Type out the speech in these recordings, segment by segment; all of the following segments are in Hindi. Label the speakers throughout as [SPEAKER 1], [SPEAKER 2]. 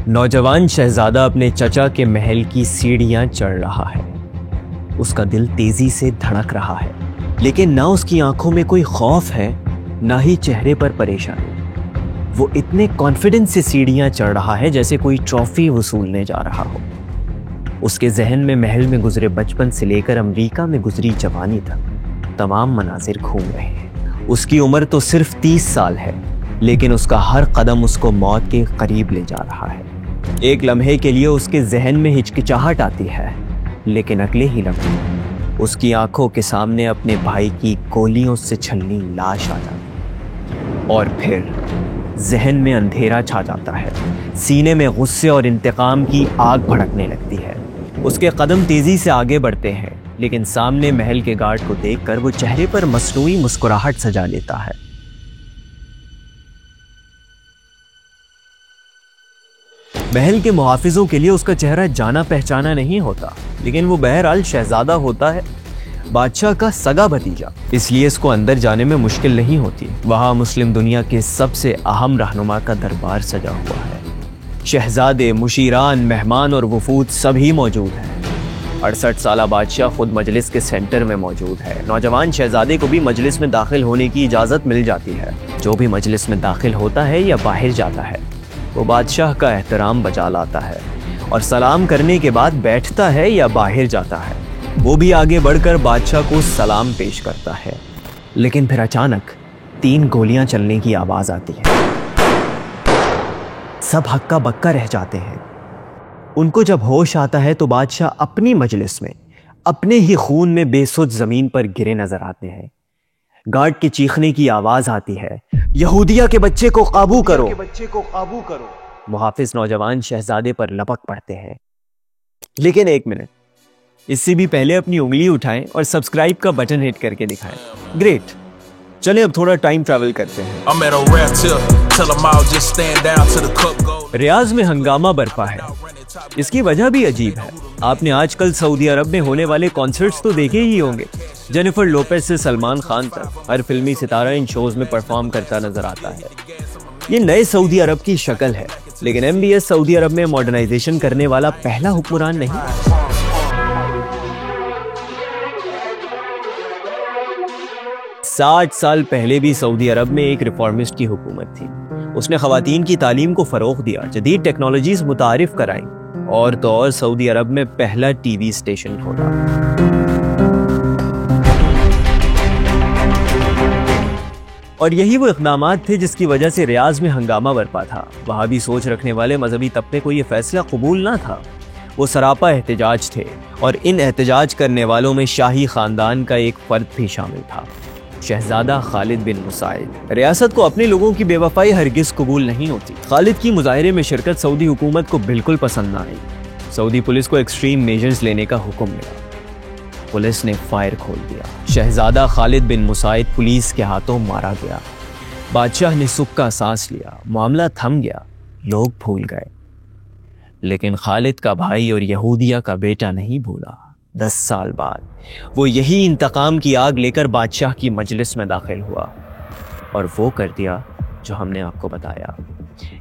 [SPEAKER 1] नौजवान शहजादा अपने चचा के महल की सीढ़ियां चढ़ रहा है। उसका दिल तेजी से धड़क रहा है, लेकिन ना उसकी आंखों में कोई खौफ है, ना ही चेहरे पर परेशानी। वो इतने कॉन्फिडेंस से सीढ़ियां चढ़ रहा है जैसे कोई ट्रॉफी वसूलने जा रहा हो। उसके जहन में महल में गुजरे बचपन से लेकर अमेरिका में गुजरी जवानी तक तमाम मनाजिर घूम रहे हैं। उसकी उम्र तो सिर्फ 30 साल है, लेकिन उसका हर कदम उसको मौत के करीब ले जा रहा है। एक लम्हे के लिए उसके जहन में हिचकिचाहट आती है, लेकिन अगले ही लम्हे उसकी आंखों के सामने अपने भाई की गोलियों से छलनी लाश आ जाती है। और फिर जहन में अंधेरा छा जाता है, सीने में गुस्से और इंतकाम की आग भड़कने लगती है। उसके कदम तेजी से आगे बढ़ते हैं, लेकिन सामने महल के गार्ड को देखकर वो चेहरे पर मसनूई मुस्कुराहट सजा लेता है। महल के मुहाफिजों के लिए उसका चेहरा जाना पहचाना नहीं होता, लेकिन वो बहरहाल शहजादा होता है, बादशाह का सगा भतीजा, इसलिए इसको अंदर जाने में मुश्किल नहीं होती। वहां मुस्लिम दुनिया के सबसे अहम रहनुमा का दरबार सजा हुआ है। शहजादे, मुशीरान, मेहमान और वफूद सभी मौजूद हैं। 68 साला बादशाह खुद मजलिस के सेंटर में मौजूद है। नौजवान शहजादे को भी मजलिस में दाखिल होने की इजाजत मिल जाती है। जो भी मजलिस में दाखिल होता है या बाहर जाता है, वो बादशाह का एहतराम बजा लाता है और सलाम करने के बाद बैठता है या बाहर जाता है, वो भी आगे बढ़कर बादशाह को सलाम पेश करता है। लेकिन फिर अचानक 3 गोलियां चलने की आवाज आती है। सब हक्का बक्का रह जाते हैं। उनको जब होश आता है तो बादशाह अपनी मजलिस में अपने ही खून में बेसुध जमीन पर गिरे नजर आते हैं। गार्ड के चीखने की आवाज आती है, यहूदिया के बच्चे को काबू करो। मुहाफिज नौजवान शहजादे पर लपक पड़ते हैं। लेकिन एक मिनट, इससे भी पहले अपनी उंगली उठाएं और सब्सक्राइब का बटन हिट करके दिखाएं। ग्रेट, चलें अब थोड़ा टाइम ट्रैवल करते हैं। रियाज में हंगामा बरपा है। इसकी वजह भी अजीब है। आपने आजकल सऊदी अरब में होने वाले कॉन्सर्ट्स तो देखे ही होंगे। जेनिफर लोपेज से सलमान खान तक हर फिल्मी सितारा इन शोज में परफॉर्म करता नजर आता है। ये नए सऊदी अरब की शक्ल है, लेकिन MBS सऊदी अरब में मॉडर्नाइजेशन करने वाला पहला हुक्मरान नहीं। 60 साल पहले भी सऊदी अरब में एक रिफॉर्मिस्ट की हुकूमत थी। उसने खवातीन की तालीम को फरोग दिया, जदीद टेक्नोलॉजीज मुतारिफ कराई और तो और सऊदी अरब में पहला TV स्टेशन खोला। और यही वो इक़दामात थे जिसकी वजह से रियाज में हंगामा बरपा था। वहां भी सोच रखने वाले मजहबी तबके को यह फैसला कबूल ना था। वो सरापा एहतजाज थे और इन एहतजाज करने वालों में शाही खानदान का एक फर्द भी शामिल था, शहजादा खालिद बिन मुसाइद। रियासत को अपने लोगों की बेवफाई हरगिज कबूल नहीं होती। खालिद की मुजाहरे में शिरकत सऊदी हुकूमत को बिल्कुल पसंद ना आई। सऊदी पुलिस को एक्सट्रीम मेजर्स लेने का हुक्म मिला। पुलिस ने फायर खोल दिया। शहजादा खालिद बिन मुसाइद पुलिस के हाथों मारा गया। बादशाह ने सुख का सांस लिया। मामला थम गया, लोग भूल गए। लेकिन खालिद का भाई और यहूदिया का बेटा नहीं भूला। 10 साल बाद वो यही इंतकाम की आग लेकर बादशाह की मजलिस में दाखिल हुआ और वो कर दिया जो हमने आपको बताया।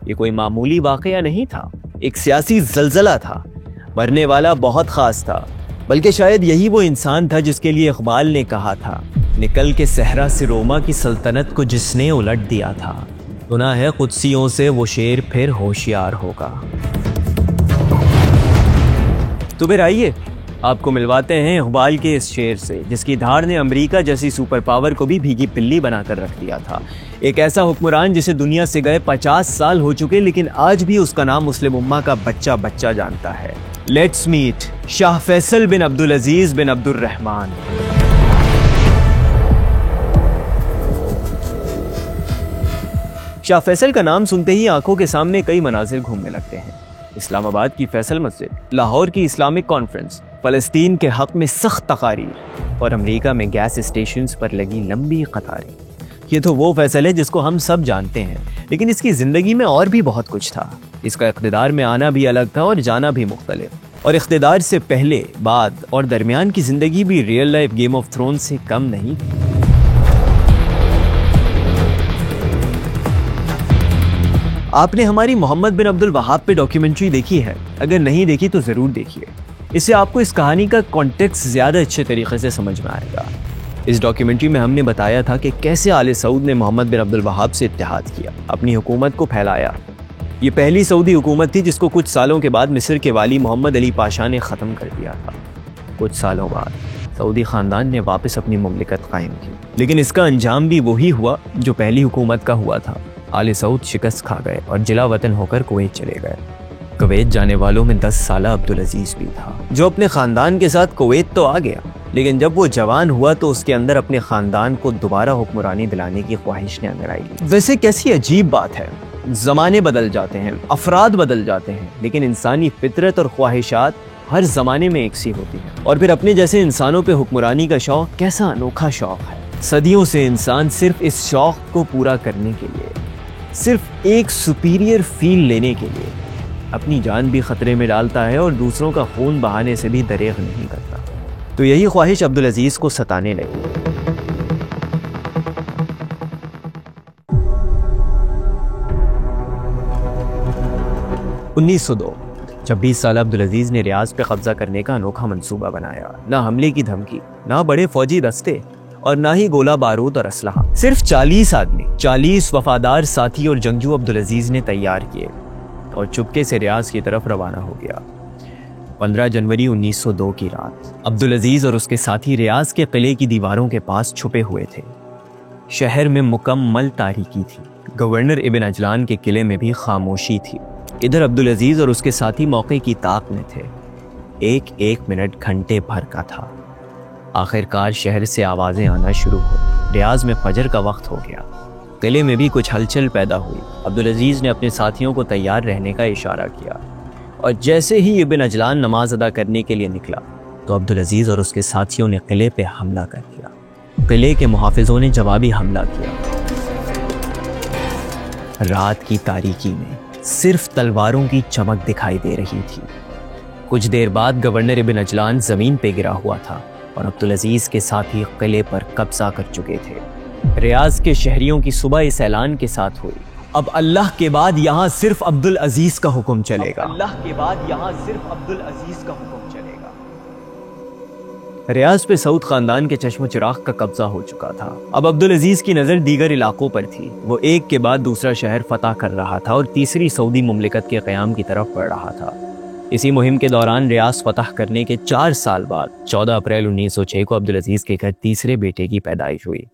[SPEAKER 1] ये कोई मामूली वाकया नहीं था, एक सियासी जलजला था। मरने वाला बहुत खास था, बल्कि शायद यही वो इंसान था जिसके लिए इकबाल ने कहा था, निकल के सहरा से रोमा की सल्तनत को जिसने उलट दिया था, सुना है कुदसियों से वो शेर फिर होशियार होगा। तो फिर आइए आपको मिलवाते हैं इकबाल के इस शेर से, जिसकी धार ने अमेरिका जैसी सुपर पावर को भी भीगी पिल्ली बनाकर रख दिया था। एक ऐसा हुक्मरान जिसे दुनिया से गए 50 साल हो चुके, लेकिन आज भी उसका नाम मुस्लिम उम्मा का बच्चा बच्चा जानता है। लेट्स मीट शाह फैसल बिन अब्दुल अजीज बिन अब्दुल रहमान। शाह फैसल का नाम सुनते ही आंखों के सामने कई मनाजिर घूमने लगते हैं। इस्लामाबाद की फैसल मस्जिद, लाहौर की इस्लामिक कॉन्फ्रेंस, फलस्तीन के हक में सख्त तकारीर और अमेरिका में गैस स्टेशंस पर लगी लंबी कतारें। ये तो वो फैसल है जिसको हम सब जानते हैं, लेकिन इसकी जिंदगी में और भी बहुत कुछ था। इसका इक़्तिदार में आना भी अलग था और जाना भी मुख्तलिफ। और इक़्तिदार से पहले, बाद और दरमियान की जिंदगी भी real life game of thrones से कम नहीं थी। आपने हमारी मोहम्मद बिन अब्दुल वहाब पे डॉक्यूमेंट्री देखी है? अगर नहीं देखी तो ज़रूर देखिए, इससे आपको इस कहानी का कॉन्टेक्स्ट ज़्यादा अच्छे तरीके से समझ में आएगा। इस डॉक्यूमेंट्री में हमने बताया था कि कैसे आले सऊद ने मोहम्मद बिन अब्दुल वहाब से इत्तेहाद किया, अपनी हुकूमत को फैलाया। ये पहली सऊदी हुकूमत थी जिसको कुछ सालों के बाद मिस्र के वाली मोहम्मद अली पाशा ने ख़त्म कर दिया था। कुछ सालों बाद सऊदी ख़ानदान ने वापस अपनी मुमलिकत कायम की, लेकिन इसका अंजाम भी वही हुआ जो पहली हुकूमत का हुआ था। आले सऊद शिकस्त खा गए और जिला वतन होकर कुवैत चले गए। कुवैत जाने वालों में 10 साला अब्दुल अजीज भी था, जो अपने ख़ानदान के साथ कुवैत तो आ गया, लेकिन जब वो जवान हुआ तो उसके अंदर अपने ख़ानदान को दोबारा हुक्मरानी दिलाने की ख्वाहिश ने अंदर आई। वैसे कैसी अजीब बात है, ज़माने बदल जाते हैं, अफराद बदल जाते हैं, लेकिन इंसानी फितरत और ख्वाहिशात हर ज़माने में एक सी होती है। और फिर अपने जैसे इंसानों पे हुक्मरानी का शौक़ कैसा अनोखा शौक़ है। सदियों से इंसान सिर्फ इस शौक़ को पूरा करने के लिए, सिर्फ एक सुपीरियर फील लेने के लिए अपनी जान भी ख़तरे में डालता है और दूसरों का खून बहाने से भी दरेग नहीं करता। तो यही ख्वाहिश अब्दुल अजीज़ को सताने लगी। 1902 जब 20 साल अब्दुल अजीज़ ने रियाज पे कब्जा करने का अनोखा मंसूबा बनाया। ना हमले की धमकी, ना बड़े फौजी दस्ते और ना ही गोला बारूद और असलहा। सिर्फ 40 आदमी, 40 वफादार साथी और जंगजू अब्दुल अजीज़ ने तैयार किए और चुपके से रियाज की तरफ रवाना हो गया। 15 जनवरी 1902 की रात अब्दुल अजीज़ और उसके साथी रियाज के किले की दीवारों के पास छुपे हुए थे। शहर में मुकम्मल तारीकी थी। गवर्नर इब्न अजलान के किले में भी खामोशी थी। इधर अब्दुल अजीज़ और उसके साथी मौके की ताक में थे। एक एक मिनट घंटे भर का था। आखिरकार शहर से आवाज़ें आना शुरू हुई। रियाज में फजर का वक्त हो गया। किले में भी कुछ हलचल पैदा हुई। अब्दुल अजीज़ ने अपने साथियों को तैयार रहने का इशारा किया और जैसे ही इब्न अजलान नमाज अदा करने के लिए निकला तो अब्दुल अजीज़ और उसके साथियों ने किले पे हमला कर दिया। किले के मुहाफिजों ने जवाबी हमला किया। रात की तारीकी में सिर्फ तलवारों की चमक दिखाई दे रही थी। कुछ देर बाद गवर्नर इब्न अजलान जमीन पे गिरा हुआ था और अब्दुल अजीज़ के साथी किले पर कब्जा कर चुके थे। रियाज के शहरियों की सुबह इस ऐलान के साथ हुई, अब अल्लाह के बाद यहाँ सिर्फ अब्दुल अजीज़ का हुक्म चलेगा। अल्लाह के बाद यहाँ सिर्फ अब्दुल अजीज़ का हुक्म चलेगा। रियाज पे सऊद खानदान के चश्म चिराग का कब्जा हो चुका था। अब अब्दुल अजीज़ की नज़र दीगर इलाकों पर थी। वो एक के बाद दूसरा शहर फतह कर रहा था और तीसरी सऊदी मुमलिकत के क़याम की तरफ बढ़ रहा था। इसी मुहिम के दौरान रियाज फतह करने के 4 साल बाद 14 अप्रैल 1906 को अब्दुल अजीज़ के घर तीसरे बेटे की पैदाइश हुई,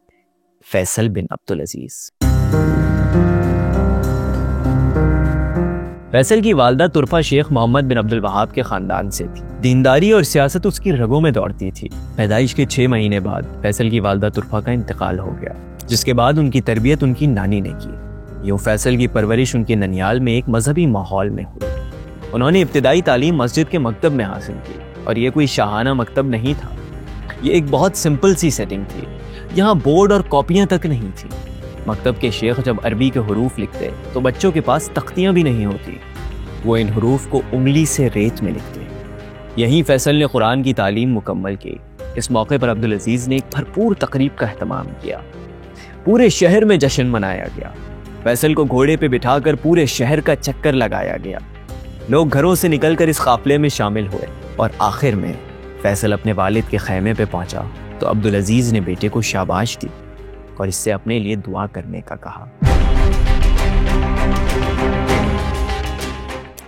[SPEAKER 1] फैसल बिन अब्दुल अजीज़। फैसल की वालदा तुरफा शेख मोहम्मद बिन अब्दुल वहाब के खानदान से थी। दीनदारी और सियासत उसकी रगों में दौड़ती थी। पैदाइश के 6 महीने बाद फैसल की वालदा तुरफा का इंतकाल हो गया, जिसके बाद उनकी तरबियत उनकी नानी ने की। यूं फैसल की परवरिश उनके ननियाल में एक मजहबी माहौल में हुई। उन्होंने इब्तिदाई तालीम मस्जिद के मकतब में हासिल की और ये कोई शाहाना मकतब नहीं था। ये एक बहुत सिंपल सी सेटिंग थी। यहाँ बोर्ड और कॉपियाँ तक नहीं थी। मकतब के शेख जब अरबी के हरूफ लिखते तो बच्चों के पास तख्तियाँ भी नहीं होती। वो इन हरूफ को उंगली से रेत में लिखते। यहीं फैसल ने कुरान की तालीम मुकम्मल की। इस मौके पर अब्दुल अजीज़ ने एक भरपूर तकरीब का एहतमाम किया। पूरे शहर में जश्न मनाया गया। फैसल को घोड़े पे बिठाकर पूरे शहर का चक्कर लगाया गया। लोग घरों से निकलकर इस काफिले में शामिल हुए और आखिर में फैसल अपने वालिद के खैमे पे पहुंचा तो अब्दुल अजीज़ ने बेटे को शाबाश दी और इससे अपने लिए दुआ करने का कहा।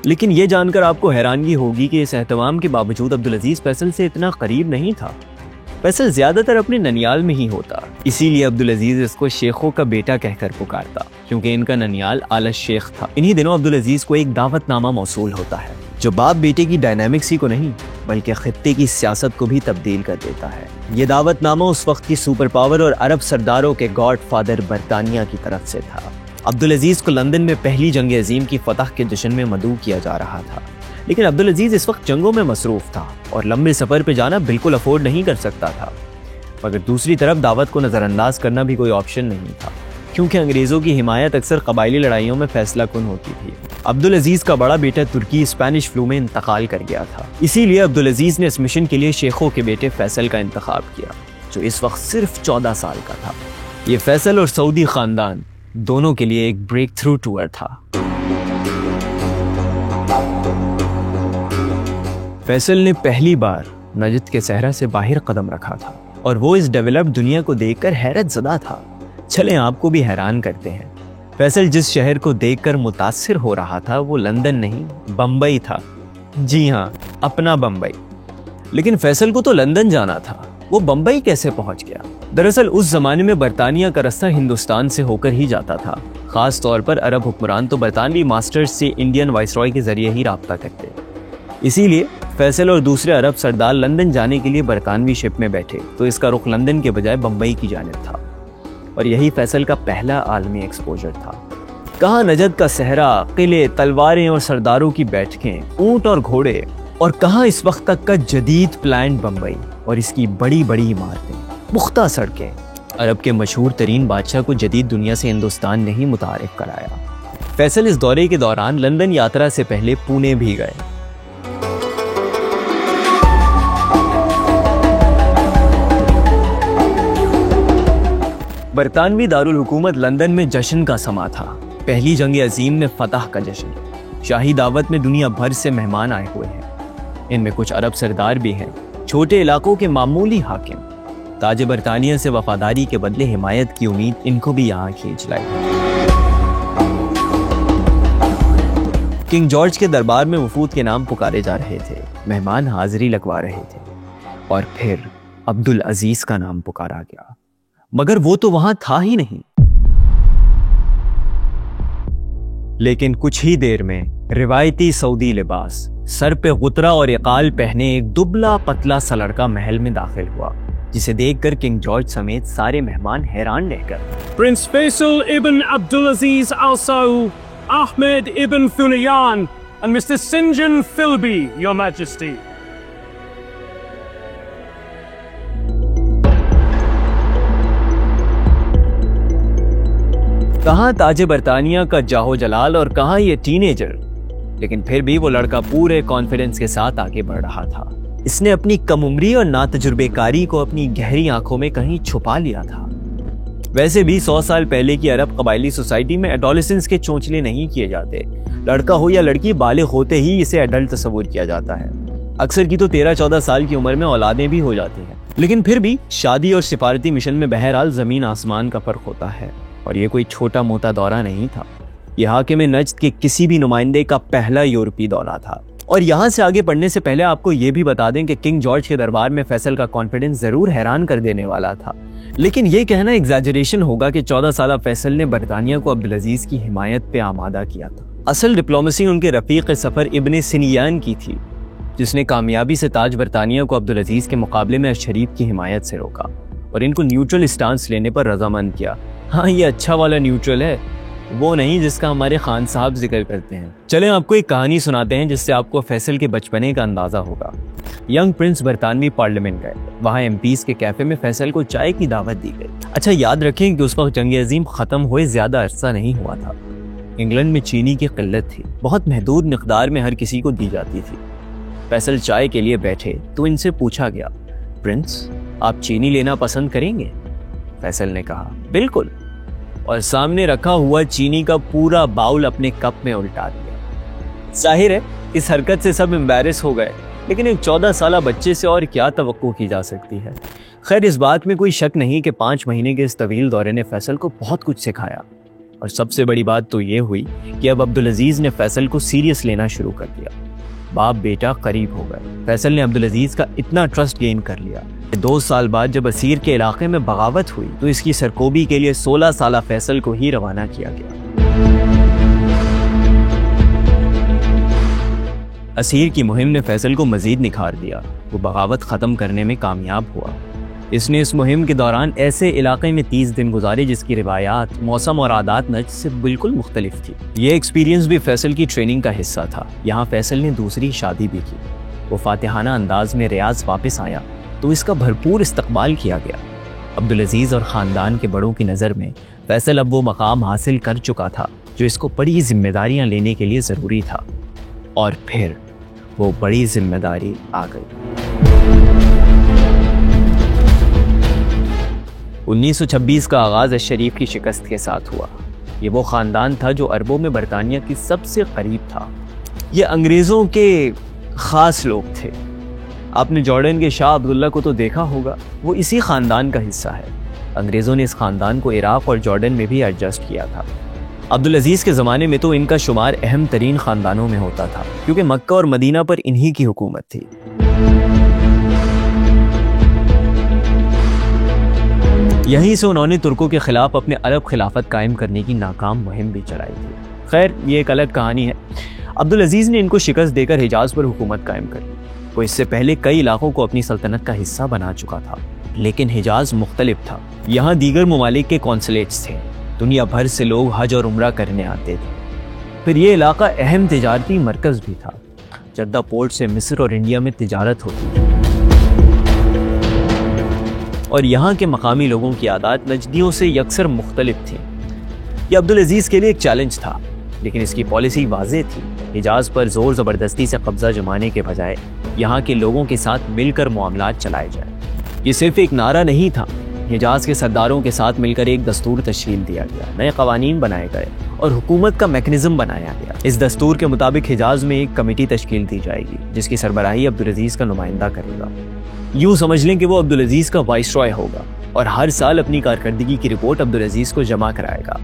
[SPEAKER 1] लेकिन यह जानकर आपको हैरानगी होगी कि इस एहतमाम के बावजूद अब्दुल अजीज़ फैसल से इतना करीब नहीं था। फैसल ज्यादातर अपने ननियाल में ही होता, इसीलिए अब्दुल अजीज़ इसको शेखों का बेटा कहकर पुकारता, क्योंकि इनका ननियाल आला शेख था। इन्हीं दिनों अब्दुल अजीज़ को एक दावतनामा मौसूल होता है, जो बाप बेटे की डायनामिक्स ही को नहीं बल्कि खित्ते की सियासत को भी तब्दील कर देता है। ये दावतनामा उस वक्त की सुपर पावर और अरब सरदारों के गॉड फादर बरतानिया की तरफ से था। अब्दुल अजीज़ को लंदन में पहली जंग अजीम की फतह के जश्न में मदऊ किया जा रहा था, लेकिन अब्दुल अजीज़ इस वक्त जंगों में मसरूफ था और लंबे सफ़र पर जाना बिल्कुल अफोर्ड नहीं कर सकता था। मगर दूसरी तरफ दावत को नज़रअंदाज करना भी कोई ऑप्शन नहीं था, क्योंकि अंग्रेज़ों की हिमायत अक्सर कबायली लड़ाइयों में फैसला कुन होती थी। अब्दुल अजीज़ का बड़ा बेटा तुर्की स्पेनिश फ्लू में इंतकाल कर गया था। इसीलिए अब्दुल अजीज़ ने इस मिशन के लिए शेखों के बेटे फैसल का इंतखाब किया, जो इस वक्त सिर्फ 14 साल का था। ये फैसल और सऊदी ख़ानदान दोनों के लिए एक ब्रेक थ्रू टूर था। फैसल ने पहली बार नजद के सहरा से बाहर कदम रखा था और वो इस डेवलप्ड दुनिया को देखकर हैरत ज़दा था। चलें आपको भी हैरान करते हैं। फैसल जिस शहर को देखकर मुतासिर हो रहा था वो लंदन नहीं, बम्बई था। जी हाँ, अपना बम्बई। लेकिन फैसल को तो लंदन जाना था, वो बम्बई कैसे पहुंच गया? दरअसल उस जमाने में बरतानिया का रास्ता हिंदुस्तान से होकर ही जाता था। खास तौर पर अरब हुक्मरान तो बरतानवी मास्टर्स से इंडियन वाइसरॉय के जरिए ही राब्ता करते। इसीलिए फैसल और दूसरे अरब सरदार लंदन जाने के लिए बरतानवी शिप में बैठे तो इसका रुख लंदन के बजाय बम्बई की जानिब था। और यही फैसल का पहला आलमी एक्सपोजर था। कहाँ नजद का सहरा, किले, तलवारें और सरदारों की बैठकें, ऊंट और घोड़े, और कहाँ इस वक्त तक का जदीद प्लान बम्बई और इसकी बड़ी बड़ी इमारतें, पुख्ता सड़कें। अरब के मशहूर तरीन बादशाह को जदीद दुनिया से हिंदुस्तान ने ही मुतारिफ कराया। फैसल इस दौरे के दौरान लंदन यात्रा से पहले पुणे भी गए। बरतानवी दारुल हुकूमत लंदन में जश्न का समा था। पहली जंग अजीम में फतह का जश्न। शाही दावत में दुनिया भर से मेहमान आए हुए हैं। इनमें कुछ अरब सरदार भी हैं, छोटे इलाकों के मामूली हाकिम। ताज बरतानिया से वफादारी के बदले हिमायत की उम्मीद इनको भी यहाँ खींच लाई। किंग जॉर्ज के दरबार में वफूद के नाम पुकारे जा रहे थे, मेहमान हाजिरी लगवा रहे थे, और फिर अब्दुल अजीज का नाम पुकारा गया। मगर वो तो वहां था ही नहीं। लेकिन कुछ ही देर में रिवायती सऊदी लिबास, सर पे गुतरा और इकाल पहने एक दुबला पतला सा लड़का महल में दाखिल हुआ, जिसे देखकर किंग जॉर्ज समेत सारे मेहमान हैरान रह गए।
[SPEAKER 2] Prince Faisal ibn Abdul Aziz al Saud, Ahmad ibn फुलियान and Mr. Sinjan Philby, Your Majesty.
[SPEAKER 1] कहाँ ताजे बरतानिया का जाहो जलाल और कहाँ ये टीनेजर। लेकिन फिर भी वो लड़का पूरे कॉन्फिडेंस के साथ आगे बढ़ रहा था। इसने अपनी कम उम्री और नातजुर्बेकारी को अपनी गहरी आंखों में कहीं छुपा लिया था। वैसे भी 100 साल पहले की अरब कबायली सोसाइटी में एडोलेसेंस के चोंचले नहीं किए जाते। लड़का हो या लड़की, बालिग होते ही इसे एडल्ट तस्वुर किया जाता है। अक्सर की तो 13-14 साल की उम्र में औलादें भी हो जाती हैं। लेकिन फिर भी शादी और सिफारती मिशन में बहरहाल जमीन आसमान का फर्क होता है। और ये कोई छोटा मोटा दौरा नहीं था। यह हाकिम नज्द के किसी भी नुमाइंदे का पहला यूरोपीय दौरा था। और यहाँ से आगे बढ़ने से पहले आपको ये भी बता दें कि किंग जॉर्ज के दरबार में फैसल का कॉन्फिडेंस जरूर हैरान कर देने वाला था। लेकिन ये कहना एग्जैजरेशन होगा कि 14 साल फैसल ने बरतानिया को अब्दुल अजीज की हिमायत पे आमादा किया था। असल डिप्लोमेसी उनके रफीक सफर इब्ने सिनियान की थी, जिसने कामयाबी से ताज बरतानिया को अब्दुल अजीज के मुकाबले में शरीफ की हिमायत से रोका और इनको न्यूट्रल स्टांस लेने पर रजामंद किया। हाँ, ये अच्छा वाला न्यूट्रल है, वो नहीं जिसका हमारे खान साहब जिक्र करते हैं। चलें आपको एक कहानी सुनाते हैं जिससे आपको फैसल के बचपने का अंदाजा होगा। यंग प्रिंस बरतानवी पार्लियामेंट गए। वहाँ एमपीज के कैफे में फैसल को चाय की दावत दी गई। अच्छा, याद रखें कि उस वक्त जंग अजीम खत्म हुए ज्यादा अरसा नहीं हुआ था। इंग्लैंड में चीनी की किल्लत थी, बहुत महदूद मिकदार में हर किसी को दी जाती थी। फैसल चाय के लिए बैठे तो इनसे पूछा गया, प्रिंस आप चीनी लेना पसंद करेंगे? फैसल ने कहा बिल्कुल, और सामने रखा हुआ चीनी का पूरा बाउल अपने कप में उल्टा दिया। जाहिर है इस हरकत से सब एम्बैरेस हो गए, लेकिन एक 14 साल बच्चे से और क्या तवक्को की जा सकती है। खैर, इस बात में कोई शक नहीं कि 5 महीने के इस तवील दौरे ने फैसल को बहुत कुछ सिखाया। और सबसे बड़ी बात तो ये हुई कि अब अब्दुल अजीज ने फैसल को सीरियस लेना शुरू कर दिया। बाप बेटा करीब हो गए। फैसल ने अब्दुल अजीज का इतना ट्रस्ट गेन कर लिया। 2 साल बाद जब असीर के इलाके में बगावत हुई तो इसकी सरकोबी के लिए 16 साल फैसल को ही रवाना किया गया। असीर की मुहिम ने फैसल को मजीद निखार दिया। वो बगावत खत्म करने में कामयाब हुआ। इसने इस मुहिम के दौरान ऐसे इलाके में 30 दिन गुजारे जिसकी रिवायात, मौसम और आदात नज्द से बिल्कुल मुख्तलिफ थी। ये एक्सपीरियंस भी फैसल की ट्रेनिंग का हिस्सा था। यहाँ फैसल ने दूसरी शादी भी की। वो फातिहाना अंदाज में रियाज वापस आया तो इसका भरपूर इस्तकबाल किया गया। अब्दुल अजीज और ख़ानदान के बड़ों की नज़र में फैसल अब वो मकाम हासिल कर चुका था जो इसको बड़ी जिम्मेदारियां लेने के लिए ज़रूरी था। और फिर वो बड़ी जिम्मेदारी आ गई। 1926 का आगाज़ शरीफ की शिकस्त के साथ हुआ। ये वो ख़ानदान था जो अरबों में बरतानिया की सबसे करीब था। ये अंग्रेज़ों के ख़ास लोग थे। आपने जॉर्डन के शाह अब्दुल्ला को तो देखा होगा, वो इसी ख़ानदान का हिस्सा है। अंग्रेज़ों ने इस ख़ानदान को इराक़ और जॉर्डन में भी एडजस्ट किया था। अब्दुल अजीज़ के ज़माने में तो इनका शुमार अहम तरीन ख़ानदानों में होता था, क्योंकि मक्का और मदीना पर इन्हीं की हुकूमत थी। यहीं से उन्होंने तुर्कों के खिलाफ अपने अरब खिलाफत कायम करने की नाकाम मुहिम भी चलाई थी। खैर, ये एक अलग कहानी है। अब्दुल अजीज़ ने इनको शिकस्त देकर हिजाज पर हुकूमत कायम कर ली। वो इससे पहले कई इलाकों को अपनी सल्तनत का हिस्सा बना चुका था, लेकिन हिजाज मुख्तलिफ था। यहाँ दीगर ममालिक के कॉन्सुलेट्स थे, दुनिया भर से लोग हज और उम्रा करने आते थे। फिर ये इलाका अहम तिजारती मरकज़ भी था। जद्दा पोर्ट से मिस्र और इंडिया में तिजारत होती थी, और यहाँ के मकामी लोगों की आदत नजदियों से यकसर मुख्तलिफ थी। यह अब्दुल अजीज़ के लिए एक चैलेंज था, लेकिन इसकी पॉलिसी वाज़ेह थी। हिजाज पर जोर ज़बरदस्ती से कब्जा जमाने के बजाय यहाँ के लोगों के साथ मिलकर मामलात चलाए जाए। ये सिर्फ एक नारा नहीं था। हिजाज के सरदारों के साथ मिलकर एक दस्तूर तश्कील दिया गया, नए कवानीन बनाए गए और हुकूमत का मैकेनिज्म बनाया गया। इस दस्तूर के मुताबिक हिजाज में एक कमेटी तश्कील दी जाएगी, जिसकी सरबराही अब्दुल अजीज़ का नुमाइंदा करेगा। यूँ समझ लें कि वो अब्दुल अजीज़ का वाइसरॉय होगा और हर साल अपनी कारकर्दगी की रिपोर्ट अब्दुल अजीज़ को जमा कराएगा।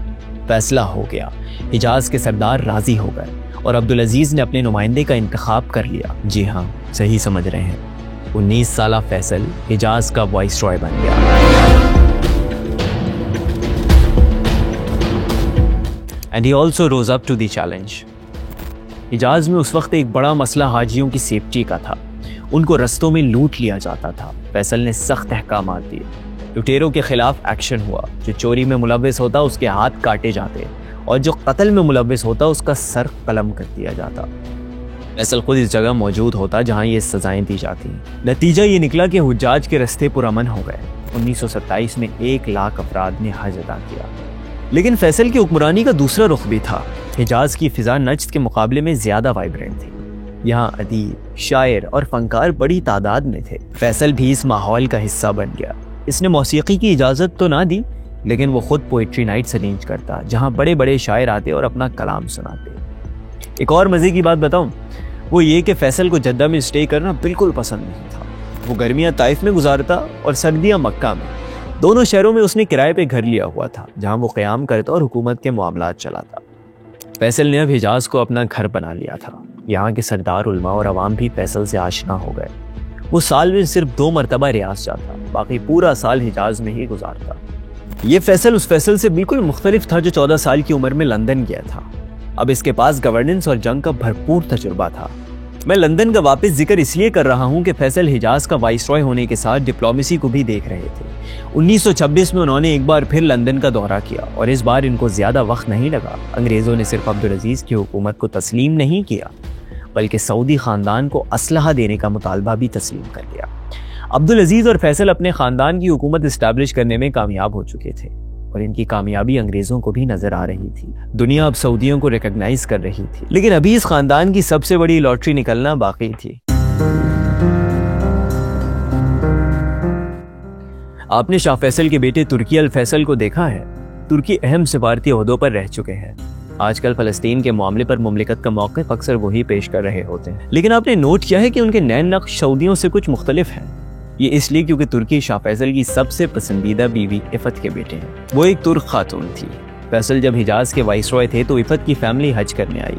[SPEAKER 1] फैसला हो गया, हिजाज के सरदार राजी हो गए और अब्दुल अजीज़ ने अपने नुमाइंदे का इंतखाब कर लिया। जी हाँ, सही समझ रहे हैं, 19 साला फैसल हिजाज का वाइसरॉय बन गया। And he also rose up to the challenge. Hejaz में उस वक्त एक बड़ा मसला हाजियों की सेफ्टी का था। उनको रस्तों में लूट लिया जाता था। फैसल ने सख्त अहकामात दिए। लुटेरों के खिलाफ एक्शन हुआ। जो चोरी में मुलव्विस होता उसके हाथ काटे जाते और जो कत्ल में मुलव्विस होता उसका सर कलम कर दिया जाता। फैसल खुद इस जगह मौजूद होता जहां ये सजाएं दी जाती। नतीजा ये निकला कि हुज्जाज के रस्ते पुरअमन हो गए। 1927 में 1 लाख अफराद ने हज अदा किया। लेकिन फैसल की हुक्मरानी का दूसरा रुख भी था। हिजाज की फिजा नज्द के मुकाबले में ज्यादा वाइब्रेंट थी। यहाँ अदीब, शायर और फनकार बड़ी तादाद में थे। फैसल भी इस माहौल का हिस्सा बन गया। इसने मौसीकी की इजाज़त तो ना दी, लेकिन वो खुद पोइट्री नाइट्स अरेंज करता, जहाँ बड़े बड़े शायर आते और अपना कलाम सुनाते। एक और मज़े की बात बताऊँ, वो ये कि फैसल को जद्दा में स्टे करना बिल्कुल पसंद नहीं था। वो गर्मियाँ ताइफ में गुजारता और सर्दियाँ मक्का में। दोनों शहरों में उसने किराए पे घर लिया हुआ था, जहाँ वो क़याम करता और हुकूमत के मामलात चलाता। फैसल ने अब हिजाज को अपना घर बना लिया था। यहाँ के सरदार, उलमा और अवाम भी फैसल से आशना हो गए। वो साल में सिर्फ 2 मरतबा रियाज जाता, बाकी पूरा साल हिजाज में ही गुजारता। ये फैसल उस फैसल से बिल्कुल मुख्तलिफ था जो 14 साल की उम्र में लंदन गया था। अब इसके पास गवर्नेंस और जंग का भरपूर तजुर्बा था। मैं लंदन का वापस जिक्र इसलिए कर रहा हूँ कि फैसल हिजाज का वाइसरॉय होने के साथ डिप्लोमेसी को भी देख रहे थे। 1926 में उन्होंने एक बार फिर लंदन का दौरा किया और इस बार इनको ज्यादा वक्त नहीं लगा। अंग्रेजों ने सिर्फ अब्दुल अजीज़ की हुकूमत को तस्लीम नहीं किया, बल्कि सऊदी खानदान को असलहा देने का मुतालबा भी तस्लीम कर लिया। अब्दुल अजीज़ और फैसल अपने खानदान की हुकूमत इस्टेब्लिश करने में कामयाब हो चुके थे और इनकी कामयाबी अंग्रेजों को भी नजर आ रही थी। दुनिया अब सऊदियों को रिकॉग्नाइज कर रही थी, लेकिन अभी इस खानदान की सबसे बड़ी लॉटरी निकलना बाकी थी। आपने शाह फैसल के बेटे तुर्की अल फैसल को देखा है। तुर्की अहम सिफारती ओहदों पर रह चुके हैं। आजकल फलस्तीन के मामले पर मुमलिकत का मौक़िफ़ अक्सर वही पेश कर रहे होते हैं, लेकिन आपने नोट किया है कि उनके नैन नक्श सऊदियों से कुछ मुख्तलिफ हैं। ये इसलिए क्योंकि तुर्की शाह फैसल की सबसे पसंदीदा बीवी इफ़त के बेटे हैं। वो एक तुर्क खातून थी। फैसल जब हिजाज के वाइसरॉय थे तो इफ़त की फैमिली हज करने आई।